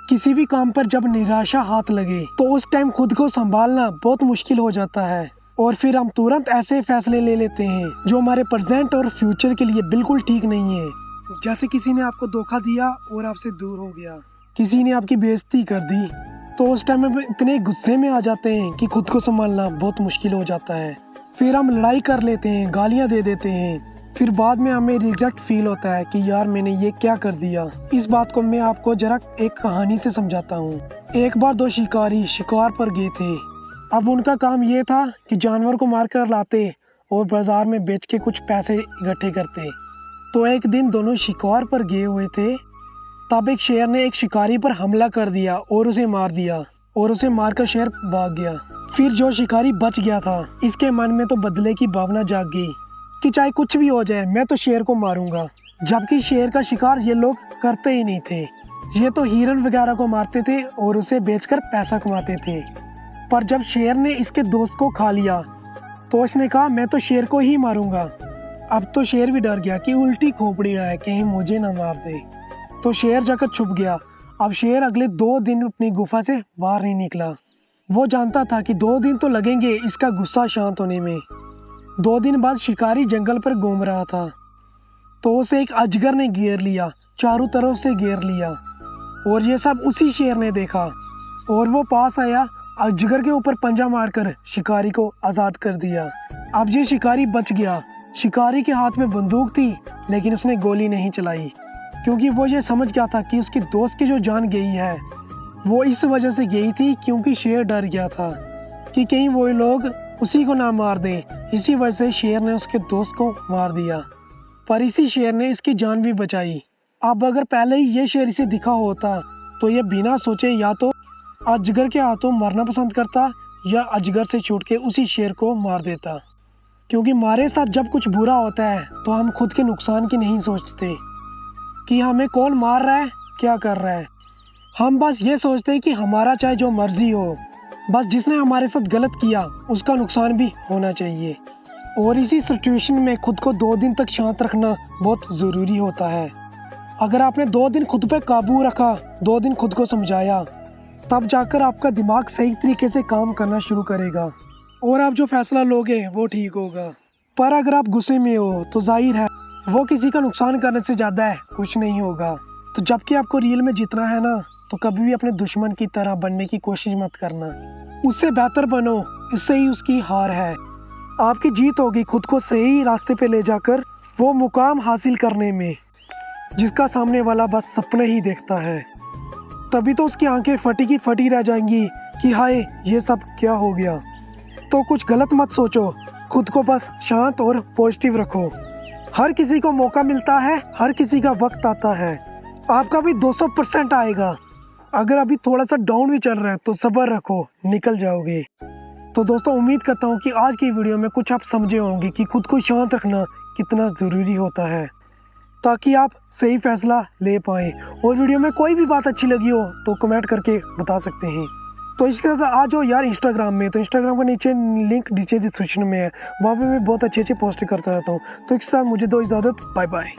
किसी भी काम पर जब निराशा हाथ लगे तो उस टाइम खुद को संभालना बहुत मुश्किल हो जाता है और फिर हम तुरंत ऐसे फैसले ले लेते हैं जो हमारे प्रेजेंट और फ्यूचर के लिए बिल्कुल ठीक नहीं है। जैसे किसी ने आपको धोखा दिया और आपसे दूर हो गया, किसी ने आपकी बेइज्जती कर दी, तो उस टाइम में इतने गुस्से में आ जाते हैं कि खुद को संभालना बहुत मुश्किल हो जाता है। फिर हम लड़ाई कर लेते हैं, गालियाँ दे देते हैं, फिर बाद में हमें रिग्रेट फील होता है कि यार मैंने ये क्या कर दिया। इस बात को मैं आपको जरा एक कहानी से समझाता हूँ। एक बार दो शिकारी शिकार पर गए थे। अब उनका काम ये था कि जानवर को मार कर लाते और बाजार में बेच के कुछ पैसे इकट्ठे करते। तो एक दिन दोनों शिकार पर गए हुए थे, तब एक शेर ने एक शिकारी पर हमला कर दिया और उसे मार दिया और उसे मारकर शेर भाग गया। फिर जो शिकारी बच गया था, इसके मन में तो बदले की भावना जाग गई कि चाहे कुछ भी हो जाए मैं तो शेर को मारूंगा। जबकि शेर का शिकार ये लोग करते ही नहीं थे, ये तो हिरन वगैरह को मारते थे और उसे बेचकर पैसा कमाते थे। पर जब शेर ने इसके दोस्त को खा लिया तो इसने कहा मैं तो शेर को ही मारूंगा। अब तो शेर भी डर गया कि उल्टी खोपड़ी है कहीं मुझे ना मार दे, तो शेर जाकर छुप गया। अब शेर अगले 2 दिन अपनी गुफा से बाहर नहीं निकला। वो जानता था कि 2 दिन तो लगेंगे इसका गुस्सा शांत होने में। 2 दिन बाद शिकारी जंगल पर घूम रहा था तो उसे एक अजगर ने घेर लिया, चारों तरफ से घेर लिया, और ये सब उसी शेर ने देखा और वो पास आया, अजगर के ऊपर पंजा मारकर शिकारी को आज़ाद कर दिया। अब ये शिकारी बच गया। शिकारी के हाथ में बंदूक थी लेकिन उसने गोली नहीं चलाई, क्योंकि वो ये समझ गया था कि उसके दोस्त की जो जान गई है वो इस वजह से गई थी क्योंकि शेर डर गया था कि कहीं वो लोग उसी को ना मार दें। इसी वजह से शेर ने उसके दोस्त को मार दिया, पर इसी शेर ने इसकी जान भी बचाई। अब अगर पहले ही ये शेर इसे दिखा होता तो ये बिना सोचे या तो अजगर के हाथों मरना पसंद करता या अजगर से छूट के उसी शेर को मार देता। क्योंकि हमारे साथ जब कुछ बुरा होता है तो हम खुद के नुकसान की नहीं सोचते कि हमें कौन मार रहा है, क्या कर रहा है। हम बस ये सोचते हैं कि हमारा चाहे जो मर्जी हो, बस जिसने हमारे साथ गलत किया उसका नुकसान भी होना चाहिए। और इसी सिचुएशन में खुद को 2 दिन तक शांत रखना बहुत ज़रूरी होता है। अगर आपने 2 दिन खुद पे काबू रखा, 2 दिन खुद को समझाया, तब जाकर आपका दिमाग सही तरीके से काम करना शुरू करेगा और आप जो फैसला लोगे वो ठीक होगा। पर अगर आप गुस्से में हो तो जाहिर है वो किसी का नुकसान करने से ज़्यादा है कुछ नहीं होगा। तो जबकि आपको रियल में जीतना है ना, तो कभी भी अपने दुश्मन की तरह बनने की कोशिश मत करना, उससे बेहतर बनो, इससे ही उसकी हार है। आपकी जीत होगी खुद को सही रास्ते पे ले जाकर वो मुकाम हासिल करने में जिसका सामने वाला बस सपने ही देखता है। तभी तो उसकी आंखें फटी की फटी रह जाएंगी कि हाय ये सब क्या हो गया। तो कुछ गलत मत सोचो, खुद को बस शांत और पॉजिटिव रखो। हर किसी को मौका मिलता है, हर किसी का वक्त आता है, आपका भी 200% आएगा। अगर अभी थोड़ा सा डाउन भी चल रहा है तो सब्र रखो, निकल जाओगे। तो दोस्तों उम्मीद करता हूँ कि आज की वीडियो में कुछ आप समझे होंगे कि खुद को शांत रखना कितना ज़रूरी होता है ताकि आप सही फैसला ले पाएँ। और वीडियो में कोई भी बात अच्छी लगी हो तो कमेंट करके बता सकते हैं। तो इसके साथ आ जाओ यार इंस्टाग्राम में, तो इंस्टाग्राम का नीचे लिंक नीचे डिस्क्रिप्शन में है, वहाँ पे मैं बहुत अच्छे पोस्ट करता रहता हूँ। तो इसके साथ मुझे दो इजाज़त, बाय बाय।